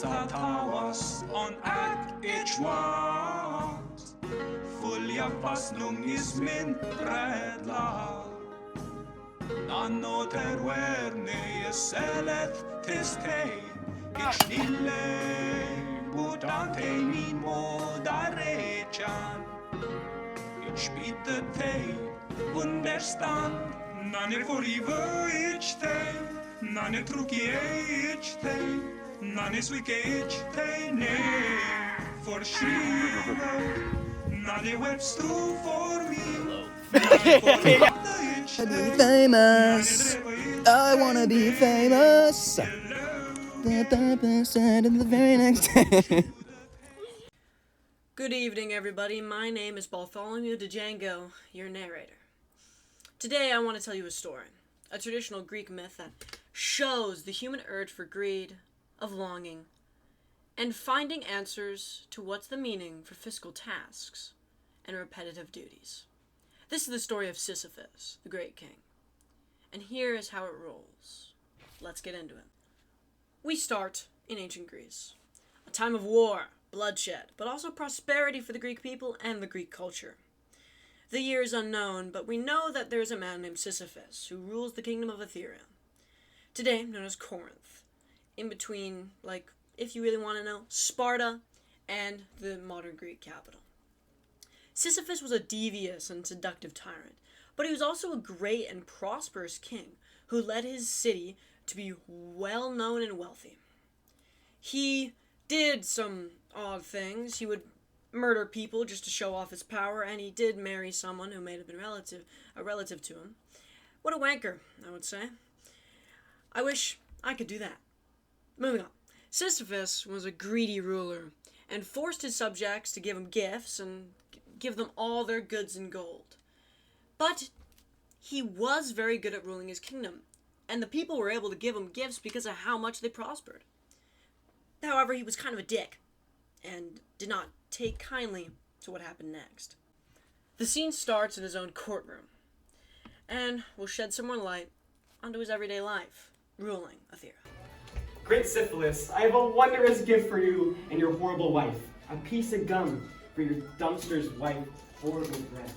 sa tawas on at each one. Fulja fast lungismin brädla. Nano terwerne jeselet testei. Ich lille budante min modarechan. Ich bitte te understand. Nane for livet ich te. Nane truki ich te. Nane swike ich te ne. For shiva. Nane webs tu for me. To be famous, I wanna be famous. The very next day. Good evening, everybody. My name is Bartholomew Django, your narrator. Today, I want to tell you a story, a traditional Greek myth that shows the human urge for greed, of longing, and finding answers to what's the meaning for physical tasks and repetitive duties. This is the story of Sisyphus, the great king. And here is how it rolls. Let's get into it. We start in ancient Greece, a time of war, bloodshed, but also prosperity for the Greek people and the Greek culture. The year is unknown, but we know that there is a man named Sisyphus who rules the kingdom of Etheria, today known as Corinth, in between, if you really want to know, Sparta and the modern Greek capital. Sisyphus was a devious and seductive tyrant, but he was also a great and prosperous king who led his city to be well known and wealthy. He did some odd things. He would murder people just to show off his power, and he did marry someone who may have been a relative to him. What a wanker, I would say. I wish I could do that. Moving on. Sisyphus was a greedy ruler and forced his subjects to give him gifts and give them all their goods and gold. But he was very good at ruling his kingdom, and the people were able to give him gifts because of how much they prospered. However, he was kind of a dick, and did not take kindly to what happened next. The scene starts in his own courtroom, and will shed some more light onto his everyday life, ruling Etheria. Great Syphilis, I have a wondrous gift for you and your horrible wife. A piece of gum for your dumpster's wife, horrible breath.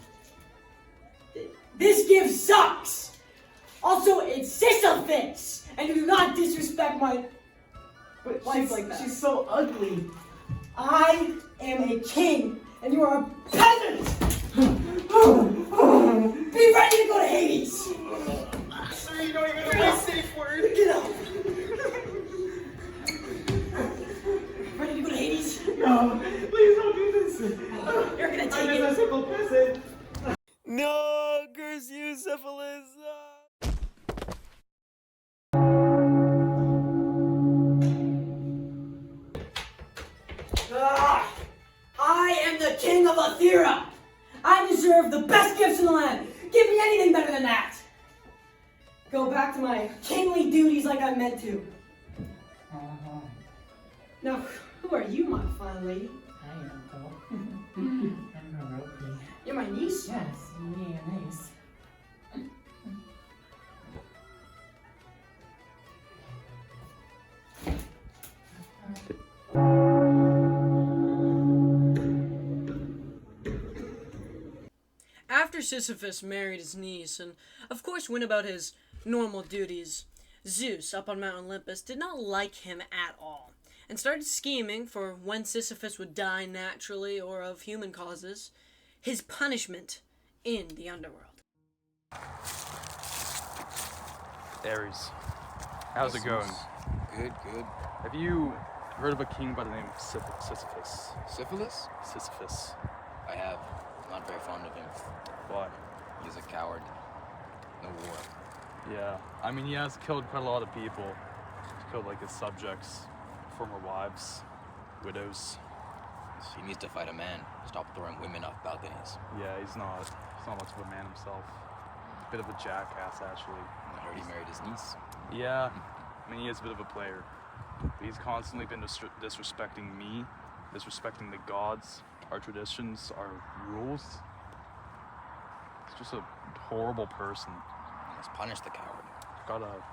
This gift sucks! Also, it's Sisyphus! And you do not disrespect my wife like that. She's so ugly. I am a king, and you are a peasant! Be ready to go to Hades! Sir, you don't even know a safe word. Get out! Ready to go to Hades? No, please don't do this. You're gonna I'm take just a it. simple peasant. No, curse you, syphilis. I am the king of Etheria! I deserve the best gifts in the land! Give me anything better than that! Go back to my kingly duties like I meant to. Now, who are you, my fine lady? Hi, Uncle. I'm Roki. You're my niece? Yes, me a niece. After Sisyphus married his niece and, of course, went about his normal duties, Zeus, up on Mount Olympus, did not like him at all, and started scheming for when Sisyphus would die naturally or of human causes, his punishment in the underworld. Ares, how's it going? Good, good. Have you heard of a king by the name of Sisyphus? Syphilis? Sisyphus. I have. I'm not very fond of him. Why? He's a coward. No war. Yeah, I mean, he has killed quite a lot of people. He's killed, his subjects, former wives, widows. He needs to fight a man. Stop throwing women off balconies. Yeah, he's not much of a man himself. Bit of a jackass, actually. I heard he married his niece. Yeah, I mean, he is a bit of a player. He's constantly been disrespecting me, disrespecting the gods, our traditions, our rules. He's just a horrible person. Let's punish the coward. Got a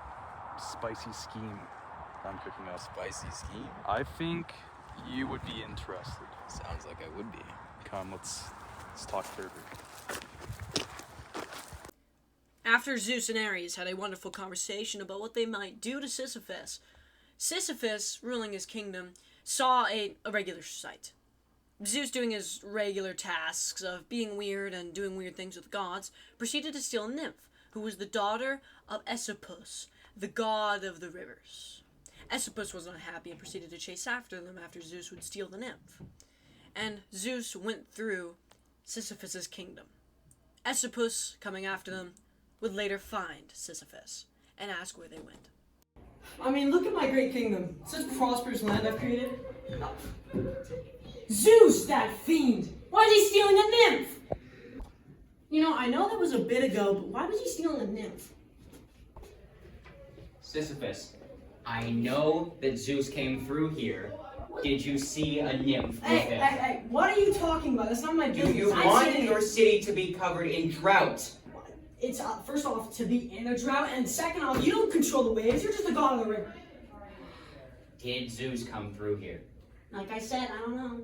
spicy scheme I'm cooking up. Spicy scheme. I think you would be interested. Sounds like I would be. Come, let's talk further. After Zeus and Ares had a wonderful conversation about what they might do to Sisyphus, Sisyphus, ruling his kingdom, saw a regular sight. Zeus, doing his regular tasks of being weird and doing weird things with gods, proceeded to steal a nymph, who was the daughter of Sisyphus, the god of the rivers. Sisyphus was unhappy and proceeded to chase after them after Zeus would steal the nymph. And Zeus went through Sisyphus' kingdom. Sisyphus, coming after them, would later find Sisyphus and ask where they went. I mean, look at my great kingdom. Such prosperous land I've created. Zeus, that fiend! Why is he stealing a nymph? You know, I know that was a bit ago, but why was he stealing a nymph? Sisyphus, I know that Zeus came through here. Did you see a nymph with him? Hey, what are you talking about? That's not my business. Do you want your city to be covered in drought? It's, first off, to be in a drought, and second off, you don't control the waves, you're just the god of the river. Did Zeus come through here? Like I said, I don't know.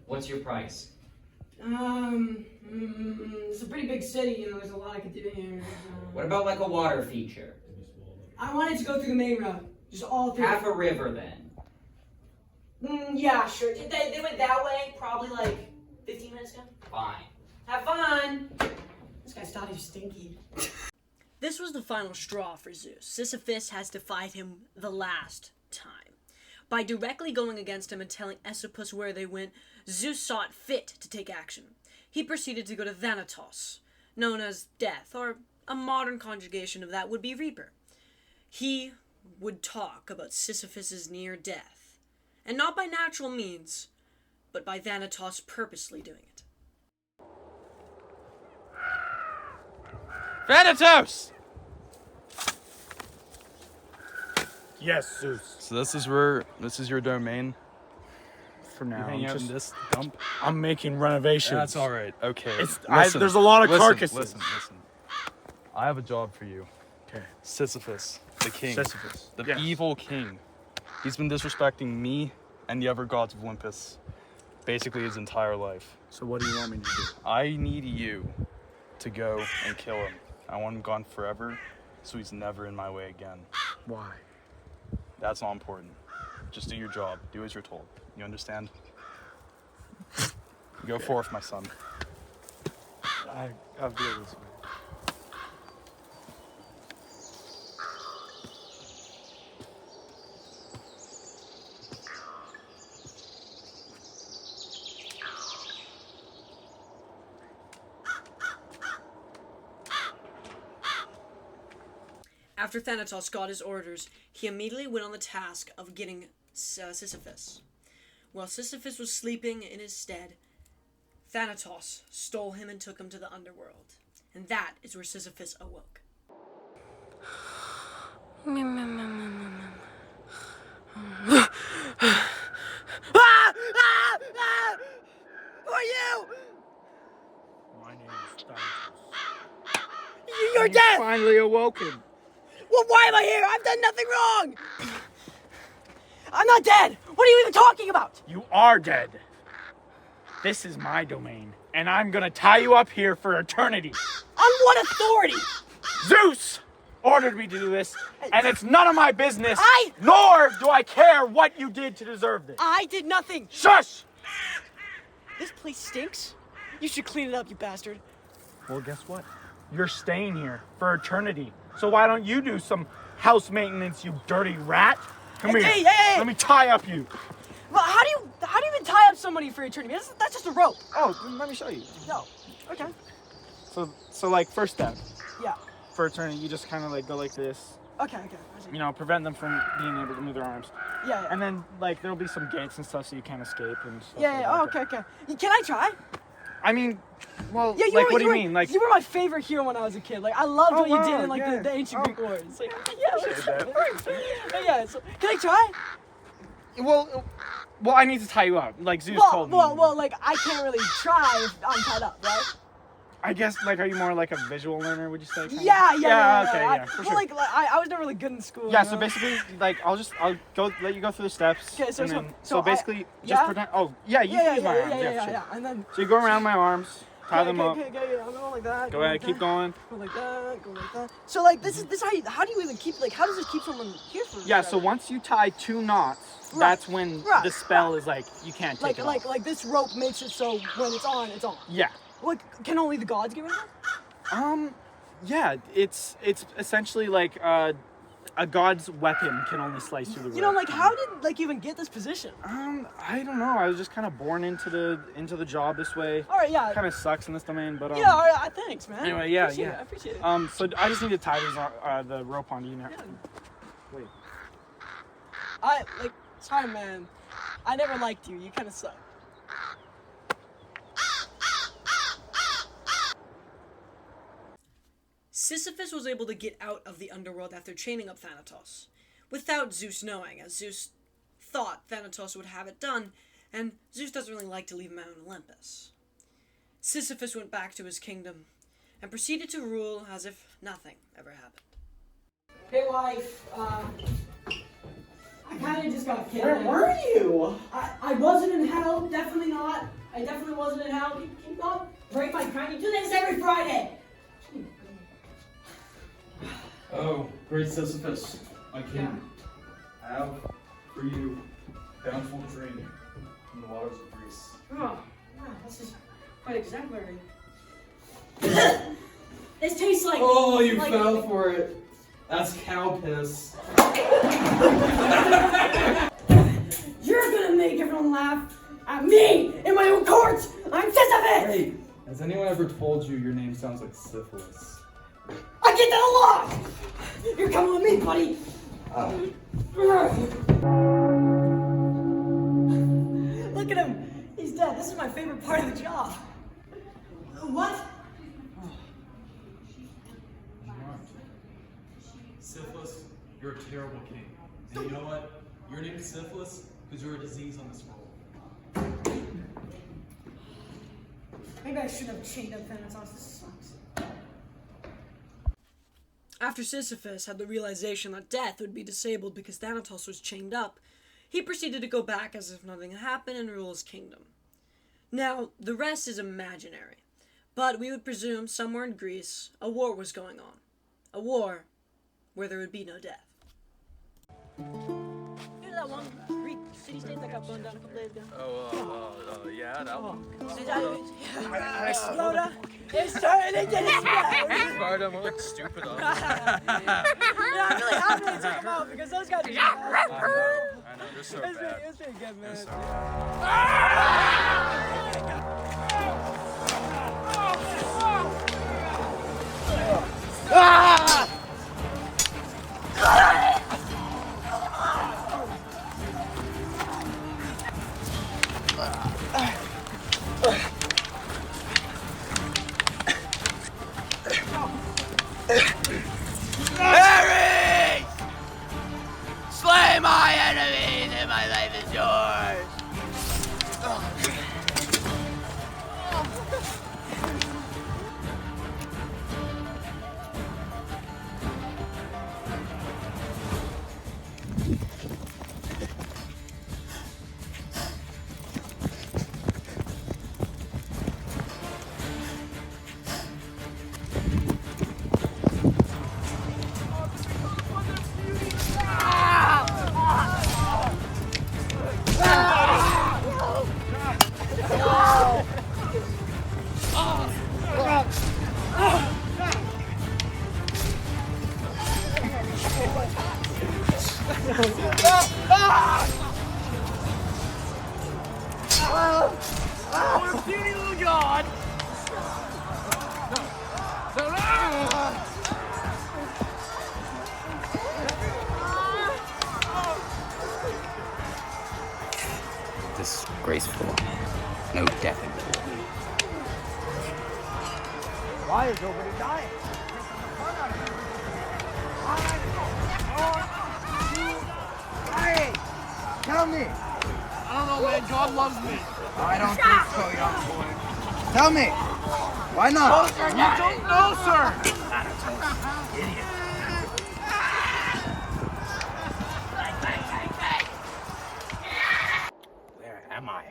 What's your price? It's a pretty big city, you know, there's a lot I could do here. What about like a water feature? I wanted to go through the main road, just all through. Half a river then. Yeah, sure. They went that way, probably like 15 minutes ago. Fine. Have fun! This guy thought he was stinky. This was the final straw for Zeus. Sisyphus has defied him the last time. By directly going against him and telling Sisyphus where they went, Zeus saw it fit to take action. He proceeded to go to Thanatos, known as Death, or a modern conjugation of that would be Reaper. He would talk about Sisyphus' near death, and not by natural means, but by Thanatos purposely doing it. Thanatos! Yes, Zeus. So this is your domain? For now, You hang out in this dump? I'm making renovations. That's all right. Okay. There's a lot of carcasses. Listen. I have a job for you. Okay. Sisyphus, the king. Sisyphus. The Yes. evil king. He's been disrespecting me and the other gods of Olympus basically his entire life. So what do you want me to do? I need you to go and kill him. I want him gone forever, so he's never in my way again. Why? That's not important. Just do your job. Do as you're told. You understand? Go forth, my son. I'll deal this way. After Thanatos got his orders, he immediately went on the task of getting Sisyphus. While Sisyphus was sleeping in his stead, Thanatos stole him and took him to the underworld. And that is where Sisyphus awoke. Who are you? My name is Thanatos. You're dead! Finally awoken. Well, why am I here? I've done nothing wrong! I'm not dead! What are you even talking about? You are dead. This is my domain, and I'm gonna tie you up here for eternity. On what authority? Zeus ordered me to do this, and it's none of my business. I- Nor do I care what you did to deserve this. I did nothing. Shush! This place stinks. You should clean it up, you bastard. Well, guess what? You're staying here for eternity. So why don't you do some house maintenance, you dirty rat? Come here. Hey, hey, hey. Let me tie up you. Well, how do you even tie up somebody for eternity? That's just a rope. Oh, then let me show you. No. Okay. So like first step Yeah. for eternity, you just kind of like go like this. Okay. I see. You know, prevent them from being able to move their arms. Yeah. And then like there'll be some gates and stuff so you can't escape and stuff. Yeah. like Oh, that. okay. Can I try? I mean, well, Yeah. like what do you mean? Like you were my favorite hero when I was a kid. Like I loved Oh, what you wow, did in like yeah. the ancient Oh. Greek wars. Like, yeah. Appreciate that. Yeah. So, can I try? well, I need to tie you up. Like Zeus told me. Well, like I can't really try if I'm tied up, right? I guess, like, are you more like a visual learner, would you say? Kinda? Yeah, Okay, yeah, for well, sure. like I was never really good in school. Yeah, you so know? basically, like, I'll go let you go through the steps. Okay, so basically, just yeah? pretend. Oh, yeah, you can use my arms. Yeah, sure. And then So you go around my arms, tie them up. Okay, I'm going like that. Go ahead, keep going. Go like that, go like that. So like this is how do you even keep how does this keep someone here for? Yeah, so once you tie 2 knots, that's when the spell is like you can't take it off. Like this rope makes it so when it's on, it's on. Yeah. Like can only the gods get rid of it? Yeah, it's essentially like a god's weapon can only slice through the rope. You know, like how did you even get this position? I don't know. I was just kind of born into the job this way. All right, yeah. Kind of sucks in this domain, but yeah, all right, thanks, man. Anyway, yeah, I appreciate it. So I just need to tie the rope onto you now. Yeah. Wait. Sorry, man. I never liked you. You kind of suck. Sisyphus was able to get out of the underworld after chaining up Thanatos, without Zeus knowing, as Zeus thought Thanatos would have it done, and Zeus doesn't really like to leave him out on Olympus. Sisyphus went back to his kingdom, and proceeded to rule as if nothing ever happened. Hey, wife, I kind of just got killed. Where were you? I wasn't in hell, definitely not. I definitely wasn't in hell. Can you not break my crown? You do this every Friday. Oh, great Sisyphus, my king, I have for you bountiful drink from the waters of Greece. Oh, yeah, this is quite exemplary. This tastes like... Oh, you fell for it. That's cow piss. You're gonna make everyone laugh at me in my own court. I'm Sisyphus. Hey, has anyone ever told you your name sounds like syphilis? I get that a lot. You're coming with me, buddy. Look at him. He's dead. This is my favorite part of the job. What? Syphilis, you're a terrible king. And you know what? Your name is Syphilis because you're a disease on this world. Maybe I should have chained up Thanatos. This sucks. After Sisyphus had the realization that death would be disabled because Thanatos was chained up, he proceeded to go back as if nothing had happened and rule his kingdom. Now, the rest is imaginary, but we would presume somewhere in Greece a war was going on. A war where there would be no death. Here's that one Greek city-state that got burned down a couple days ago. Yeah, that one. Exploder. It's turning into this place. Sparta, I'm like stupid on Yeah, I'm really happy they took them out because those guys are just I know, they're so bad. It was pretty good, man. Harry! Slay my enemies and my life is yours! Oh, puny little god! Disgraceful. No death in court. Why is nobody dying? Hey, tell me. I don't know, man. God loves me. I don't think so, young boy. Tell me, Why not? You don't know, sir! Idiot. Where am I?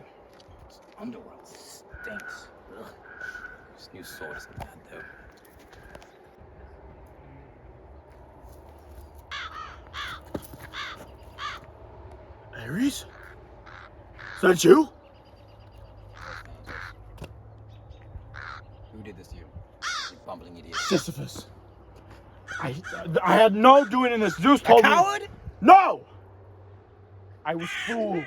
This underworld stinks. Ugh. This new sword isn't bad, though. Ares? Is that you? Who did this to you? You bumbling idiot. Sisyphus. I had no doing in this. Zeus told me. Coward? No! I was fooled.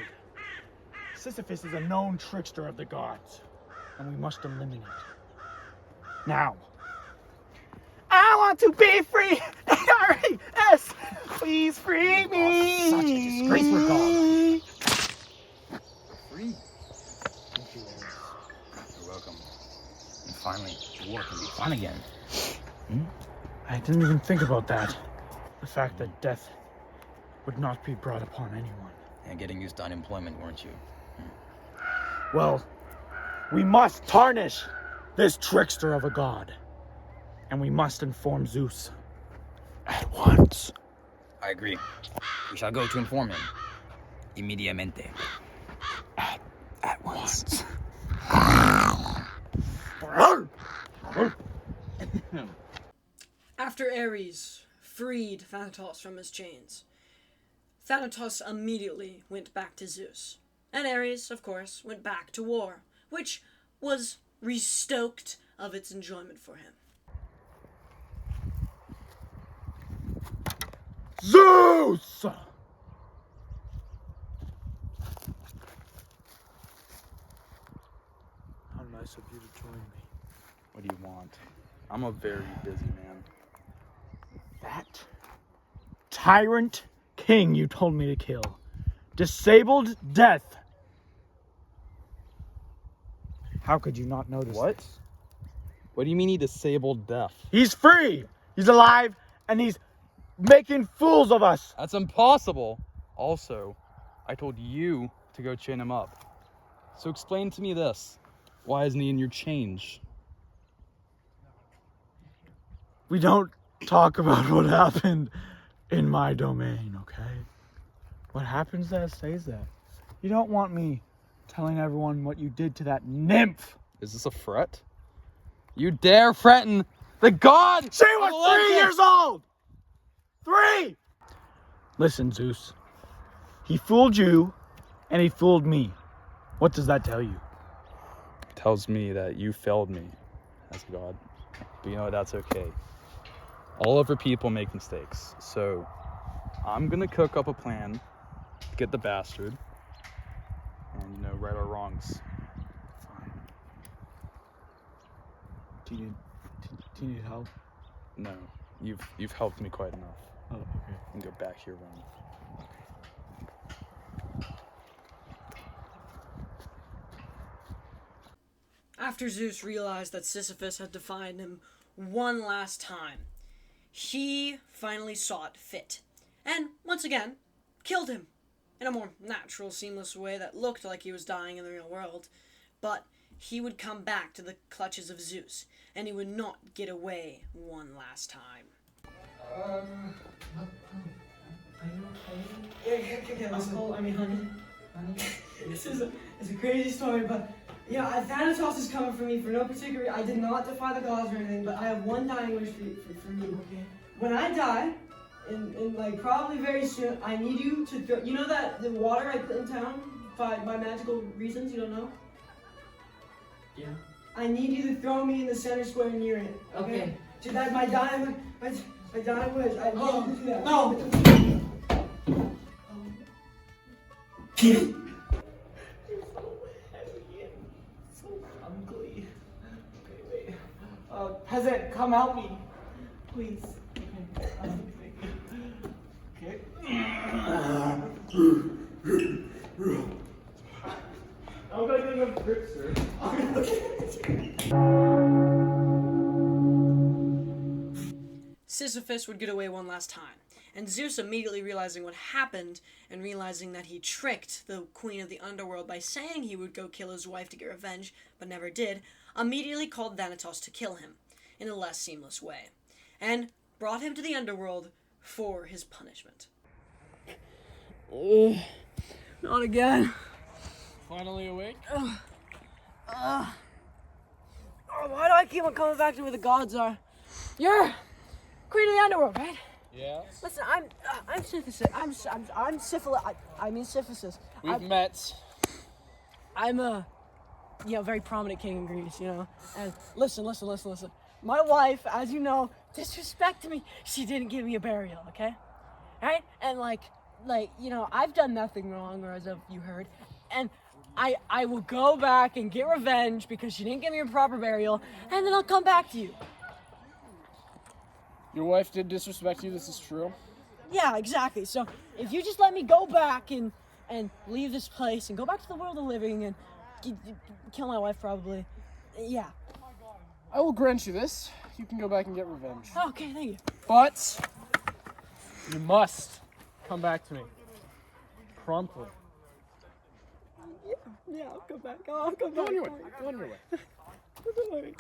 Sisyphus is a known trickster of the gods, and we must eliminate it. Now. I want to be free! A-R-E-S! Please free me! Such a disgrace for God. Free. Thank you, Ares. You're welcome. And finally, war can be fun again. I didn't even think about that. The fact that death would not be brought upon anyone. And getting used to unemployment, weren't you? Well, we must tarnish this trickster of a god. And we must inform Zeus. At once. I agree. We shall go to inform him. Immediatamente. At once. After Ares freed Thanatos from his chains, Thanatos immediately went back to Zeus. And Ares, of course, went back to war, which was restoked of its enjoyment for him. Zeus! How nice of you to join me. What do you want? I'm a very busy man. That tyrant king you told me to kill. Disabled death. How could you not notice What? this? What do you mean he disabled death? He's free! He's alive, and he's making fools of us! That's impossible. Also, I told you to go chain him up. So explain to me this. Why isn't he in your change? We don't talk about what happened in my domain, okay? What happens there stays there. You don't want me telling everyone what you did to that nymph. Is this a threat? You dare threaten the god? She was 3 years old! 3! Listen, Zeus. He fooled you, and he fooled me. What does that tell you? It tells me that you failed me as a god. But you know what? That's okay. All of our people make mistakes. So I'm gonna cook up a plan to get the bastard and, you know, right our wrongs. Fine. Do you need help? No, you've helped me quite enough. Oh, okay. And go back to your room. After Zeus realized that Sisyphus had defied him one last time, he finally saw it fit, and once again, killed him in a more natural, seamless way that looked like he was dying in the real world. But he would come back to the clutches of Zeus, and he would not get away one last time. Are you okay? Yeah, Uncle, honey. This is a crazy story, but yeah, Thanatos is coming for me for no particular reason. I did not defy the gods or anything, but I have one dying wish for you. Okay. When I die, in like probably very soon, I need you to throw. You know that the water I put in town by magical reasons. You don't know? Yeah. I need you to throw me in the center square near it. Okay. So that my dying wish. I need you to do that. No. So ugly. Okay, wait. Peasant, come help me. Please. Okay. I'm gonna give him a grip, sir. Sisyphus would get away one last time, and Zeus, immediately realizing what happened and realizing that he tricked the queen of the underworld by saying he would go kill his wife to get revenge, but never did, immediately called Thanatos to kill him in a less seamless way, and brought him to the underworld for his punishment. Not again. Finally awake? Why do I keep on coming back to where the gods are? You're queen of the underworld, right? Yeah. Listen, I'm Sisyphus. I'm Syphilis. I mean Sisyphus. We've met. I'm a, very prominent king in Greece, And listen. My wife, as you know, disrespected me. She didn't give me a burial, okay? Right? And I've done nothing wrong, or as you heard, and I will go back and get revenge because she didn't give me a proper burial, and then I'll come back to you. Your wife did disrespect you, this is true? Yeah, exactly. So if you just let me go back and leave this place and go back to the world of living and kill my wife probably, yeah. I will grant you this. You can go back and get revenge. Okay, thank you. But you must come back to me promptly. Yeah, I'll come back. I'll come back. Go on your way. Go on your way. Go on.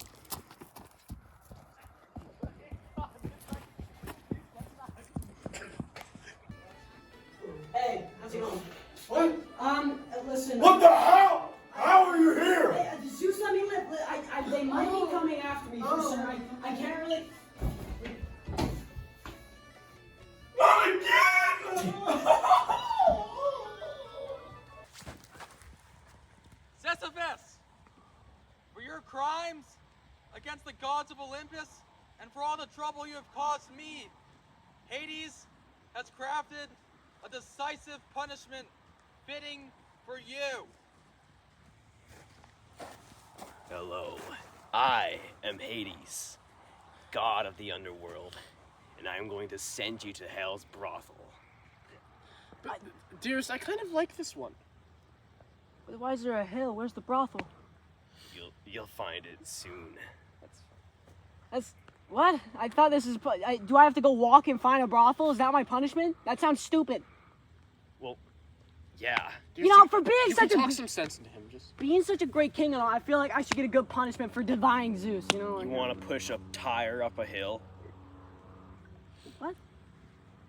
Hey, how's it going? What? Listen. What the hell? How are you here? Hey, Zeus, let me live. They might be coming after me, sir. I can't really. Not again! Sisyphus, for your crimes against the gods of Olympus and for all the trouble you have caused me, Hades has crafted a decisive punishment fitting for you. Hello, I am Hades, god of the underworld, and I am going to send you to Hell's brothel. But, dearest, I kind of like this one. Why is there a hill? Where's the brothel? You'll find it soon. That's what? I thought this is. Do I have to go walk and find a brothel? Is that my punishment? That sounds stupid. Well, yeah. For being you such can a talk some sense into him. Just being such a great king and all, I feel like I should get a good punishment for defying Zeus. You want to push a tire up a hill? What?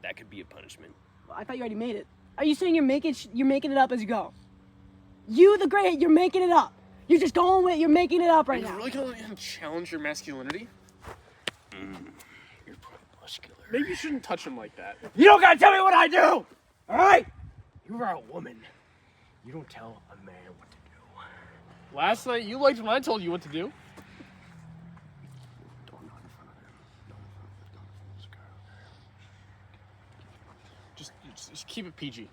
That could be a punishment. Well, I thought you already made it. Are you saying you're making it up as you go? You, the great, you're making it up. You're just going with it. You're making it up right now. Are you really gonna let him challenge your masculinity? You're pretty muscular. Maybe you shouldn't touch him like that. You don't gotta tell me what I do! Alright? You are a woman. You don't tell a man what to do. Last night, you liked when I told you what to do. Just keep it PG.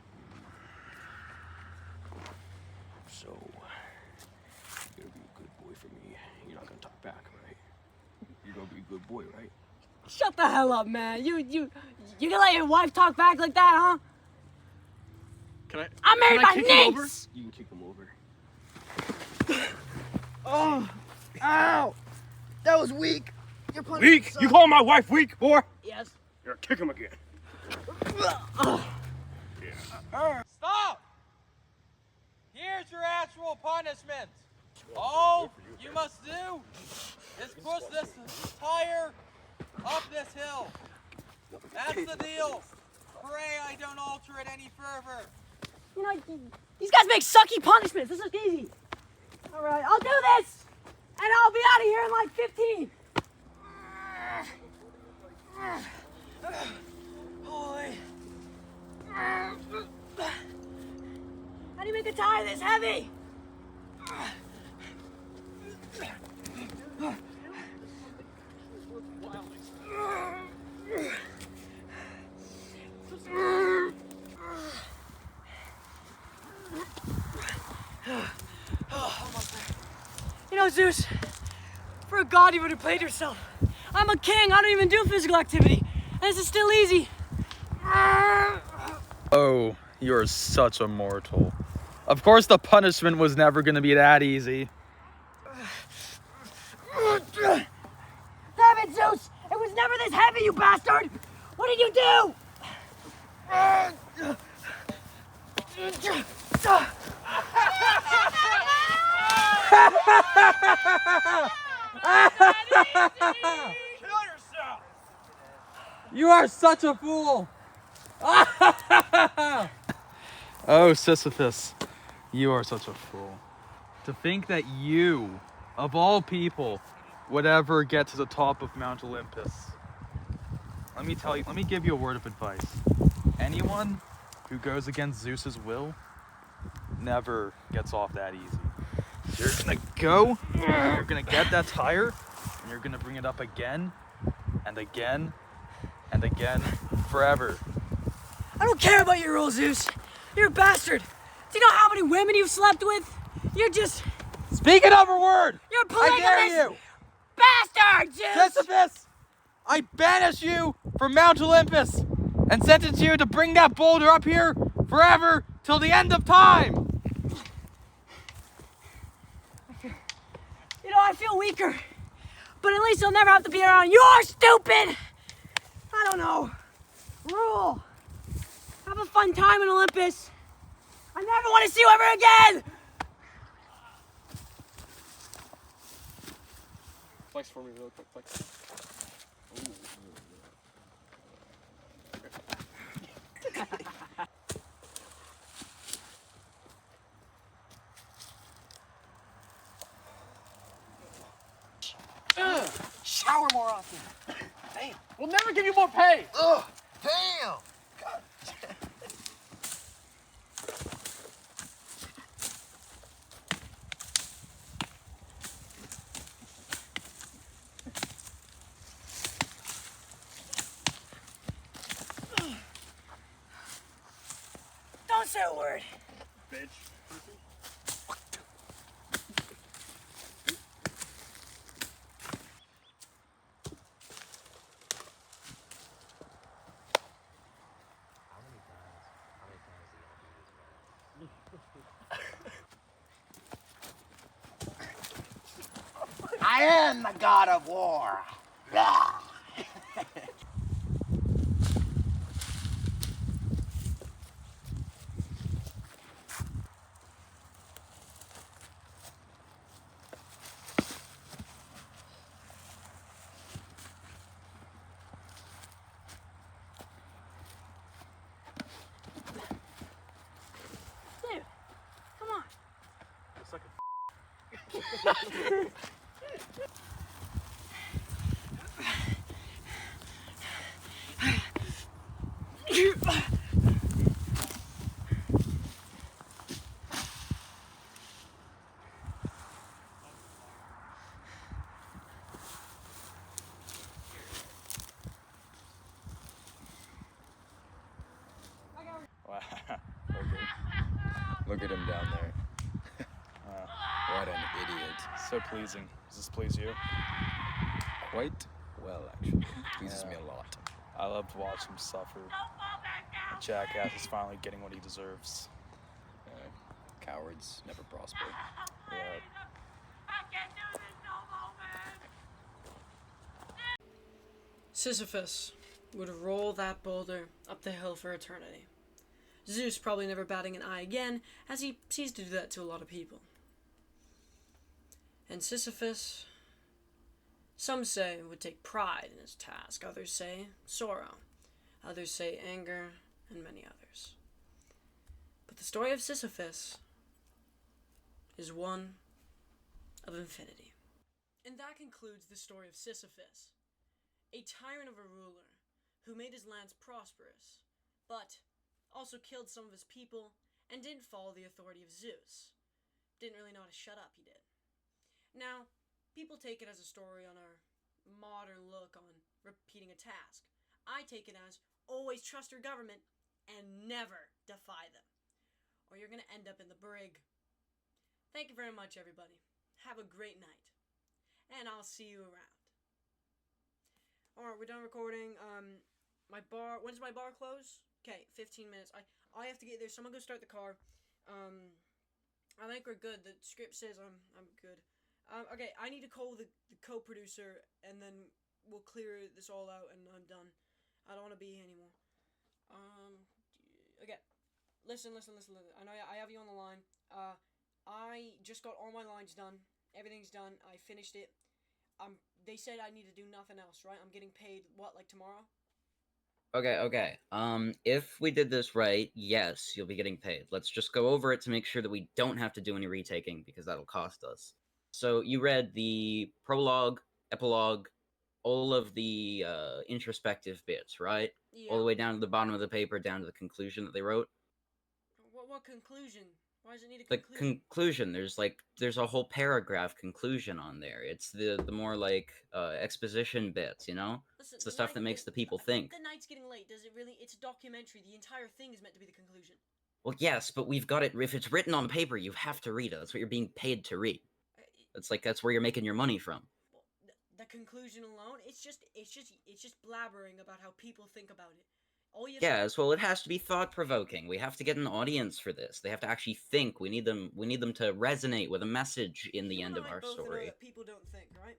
So, you're gonna be a good boy for me. You're not gonna talk back, right? You're gonna be a good boy, right? Shut the hell up, man. You gonna let your wife talk back like that, huh? I'm married by niece! You can kick him over. Oh, ow! That was weak. You're Weak? You call my wife weak, boy? Yes. You're kick him again. Stop! Here's your actual punishment. All you must do is push this tire up this hill. That's the deal. Pray I don't alter it any further. These guys make sucky punishments. This is easy. All right, I'll do this, and I'll be out of here in like 15. Holy. How do you make a tire this heavy? Zeus, for a god you would have played yourself. I'm a king, I don't even do physical activity, and this is still easy. Oh, you're such a mortal. Of course the punishment was never gonna be that easy. Damn it, Zeus! It was never this heavy, you bastard! What did you do? Kill yourself! You are such a fool! Oh, Sisyphus, you are such a fool. To think that you, of all people, would ever get to the top of Mount Olympus. Let me give you a word of advice. Anyone who goes against Zeus's will never gets off that easy. You're gonna go, you're gonna get that tire, and you're gonna bring it up again, and again, and again, forever. I don't care about your rules, Zeus. You're a bastard. Do you know how many women you've slept with? You're just... Speak another word! You're a I dare polygamous you! bastard, Zeus! Sisyphus! I banish you from Mount Olympus and sentence you to bring that boulder up here forever till the end of time! You know, I feel weaker, but at least I'll never have to be around your stupid, I don't know, rule. Have a fun time in Olympus. I never want to see you ever again! Flex for me real quick, flex. Shower more often. Damn, we'll never give you more pay. Ugh, damn. God. Don't say a word. Bitch. I am the god of war. Blah. Dude, come on. It's like Wow. Look at him down there. What an idiot. so pleasing. Does this please you? Quite well, actually. Pleases me a lot. I love to watch him suffer. A jackass is finally getting what he deserves. Cowards never prosper. Yeah. Sisyphus would roll that boulder up the hill for eternity. Zeus probably never batting an eye again, as he seems to do that to a lot of people. And Sisyphus, some say, would take pride in his task. Others say sorrow. Others say anger, and many others. But the story of Sisyphus is one of infinity. And that concludes the story of Sisyphus, a tyrant of a ruler who made his lands prosperous, but also killed some of his people and didn't follow the authority of Zeus. Didn't really know how to shut up, he did. Now, people take it as a story on our modern look on repeating a task. I take it as always trust your government and never defy them, or you're going to end up in the brig. Thank you very much, everybody. Have a great night, and I'll see you around. Alright, we're done recording. When does my bar close? Okay, 15 minutes. I have to get there. Someone go start the car. I think we're good. The script says I'm good. Okay, I need to call the co-producer, and then we'll clear this all out, and I'm done. I don't want to be here anymore. Okay, listen. I know I have you on the line. I just got all my lines done. Everything's done. I finished it. They said I need to do nothing else, right? I'm getting paid, what, like tomorrow? Okay. If we did this right, yes, you'll be getting paid. Let's just go over it to make sure that we don't have to do any retaking, because that'll cost us. So you read the prologue, epilogue, all of the introspective bits, right? Yeah. All the way down to the bottom of the paper, down to the conclusion that they wrote. What conclusion? Why does it need a The conclusion? conclusion, there's a whole paragraph conclusion on there. It's the more like exposition bits, you know? Listen, It's the stuff that makes the people think. The night's getting late. Does it really? It's a documentary. The entire thing is meant to be the conclusion. Well, yes, but we've got it. If it's written on paper, you have to read it. That's what you're being paid to read. That's where you're making your money from. The conclusion alone, it's just blabbering about how people think about it. Yes, well, it has to be thought-provoking. We have to get an audience for this. They have to actually think. We need them to resonate with a message in the end of our story. That people don't think, right?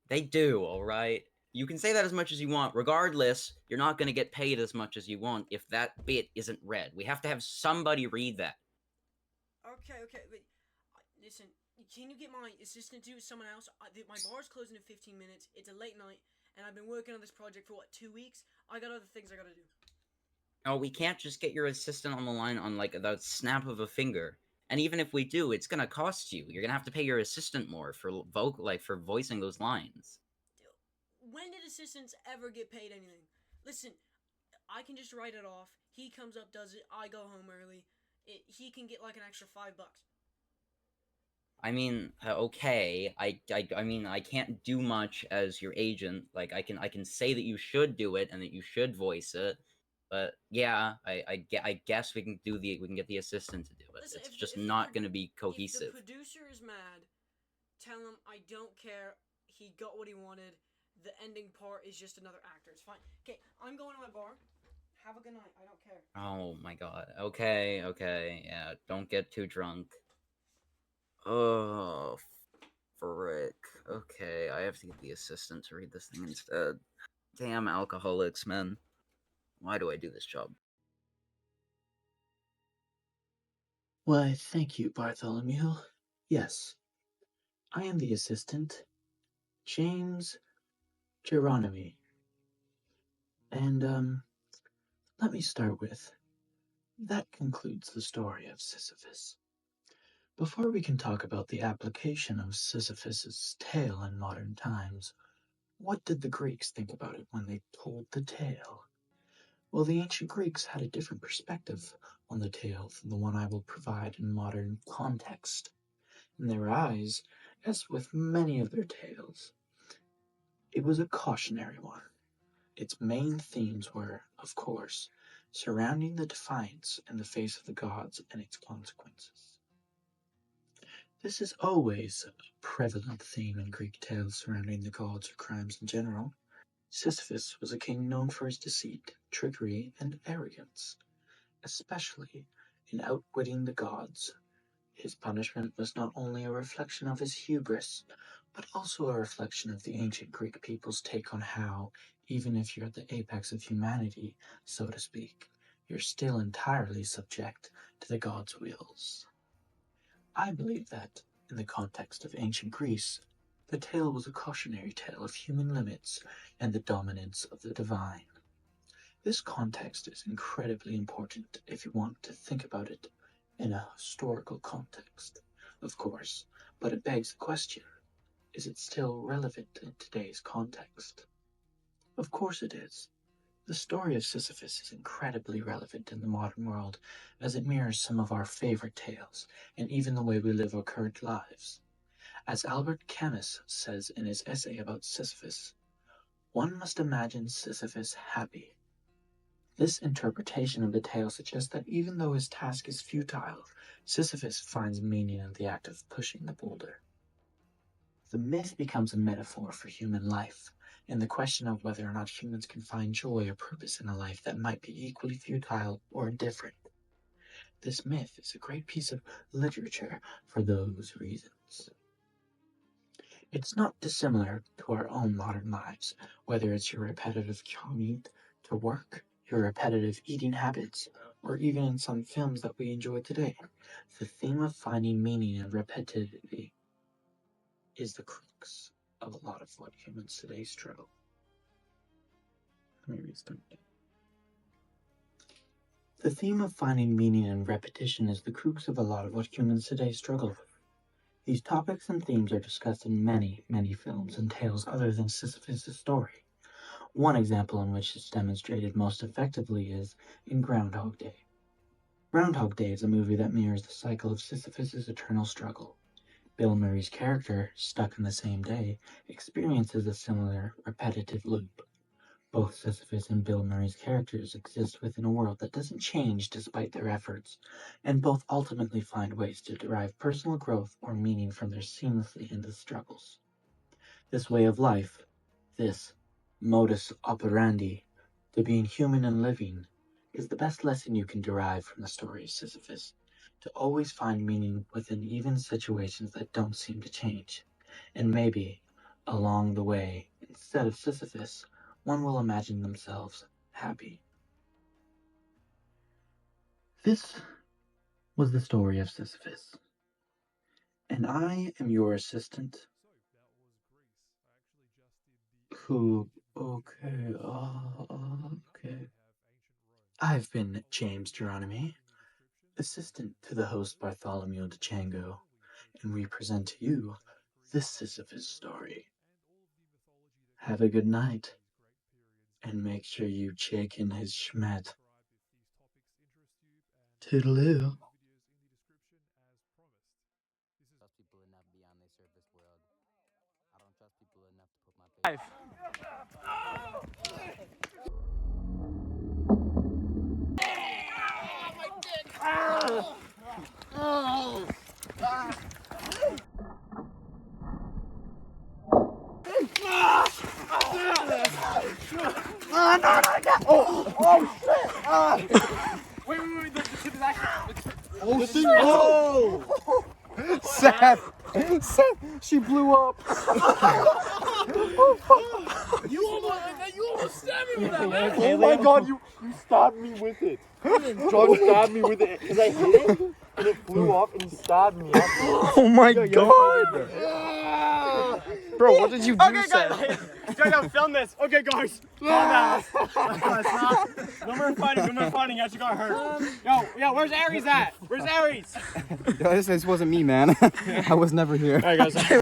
They do, all right? You can say that as much as you want. Regardless, you're not going to get paid as much as you want if that bit isn't read. We have to have somebody read that. Okay, but listen, can you get my assistant to do it with someone else? My bar's closing in 15 minutes. It's a late night, and I've been working on this project for, 2 weeks? I got other things I gotta do. Oh, we can't just get your assistant on the line on, like, the snap of a finger. And even if we do, it's gonna cost you. You're gonna have to pay your assistant more for for voicing those lines. When did assistants ever get paid anything? Listen, I can just write it off. He comes up, does it. I go home early. He can get like an extra $5. I mean, okay. I mean, I can't do much as your agent. Like, I can say that you should do it and that you should voice it. But yeah, I guess we can get the assistant to do it. Listen, it's just not going to be cohesive. If the producer is mad, tell him I don't care. He got what he wanted. The ending part is just another actor. It's fine. Okay, I'm going to my bar. Have a good night. I don't care. Oh my god. Okay. Yeah, don't get too drunk. Oh, frick. Okay, I have to get the assistant to read this thing instead. Damn alcoholics, man. Why do I do this job? Why, thank you, Bartholomew. Yes, I am the assistant, James Geronimi. And, let me start with, that concludes the story of Sisyphus. Before we can talk about the application of Sisyphus's tale in modern times, what did the Greeks think about it when they told the tale? Well, the ancient Greeks had a different perspective on the tale than the one I will provide in modern context. In their eyes, as with many of their tales, it was a cautionary one. Its main themes were, of course, surrounding the defiance in the face of the gods and its consequences. This is always a prevalent theme in Greek tales surrounding the gods or crimes in general. Sisyphus was a king known for his deceit, trickery, and arrogance, especially in outwitting the gods. His punishment was not only a reflection of his hubris, but also a reflection of the ancient Greek people's take on how, even if you're at the apex of humanity, so to speak, you're still entirely subject to the gods' wills. I believe that, in the context of ancient Greece, the tale was a cautionary tale of human limits and the dominance of the divine. This context is incredibly important if you want to think about it in a historical context, of course, but it begs the question, is it still relevant in today's context? Of course it is. The story of Sisyphus is incredibly relevant in the modern world, as it mirrors some of our favorite tales, and even the way we live our current lives. As Albert Camus says in his essay about Sisyphus, one must imagine Sisyphus happy. This interpretation of the tale suggests that even though his task is futile, Sisyphus finds meaning in the act of pushing the boulder. The myth becomes a metaphor for human life, and the question of whether or not humans can find joy or purpose in a life that might be equally futile or indifferent. This myth is a great piece of literature for those reasons. It's not dissimilar to our own modern lives, whether it's your repetitive commute to work, your repetitive eating habits, or even in some films that we enjoy today. The theme of finding meaning and repetitivity is the crux of a lot of what humans today struggle. Let me restart that. The theme of finding meaning and repetition is the crux of a lot of what humans today struggle with. These topics and themes are discussed in many, many films and tales other than Sisyphus' story. One example in which it's demonstrated most effectively is in Groundhog Day. Groundhog Day is a movie that mirrors the cycle of Sisyphus' eternal struggle. Bill Murray's character, stuck in the same day, experiences a similar, repetitive loop. Both Sisyphus and Bill Murray's characters exist within a world that doesn't change despite their efforts, and both ultimately find ways to derive personal growth or meaning from their seamlessly ended struggles. This way of life, this modus operandi, to being human and living, is the best lesson you can derive from the story of Sisyphus, to always find meaning within even situations that don't seem to change. And maybe, along the way, instead of Sisyphus, one will imagine themselves happy. This was the story of Sisyphus. And I am your assistant, okay. I've been James Geronimi, assistant to the host Bartholomew DeChango, and we present to you the Sisyphus story. Have a good night, and make sure you check in his schmet. Toodaloo. Wait, the tip is actually... Oh, shit! Oh! Seth! She blew up! You almost stabbed me with that, man. Oh my god, you stabbed me with it! John stabbed me with it because I hit it and it flew up and he stabbed me. Oh my god! Bro, what did you do, Okay, Seth? guys, yo, film this. Okay, guys, calm down. No more fighting. You actually got hurt. Yo, where's Aries at? Where's Aries? This wasn't me, man. I was never here. All right, guys.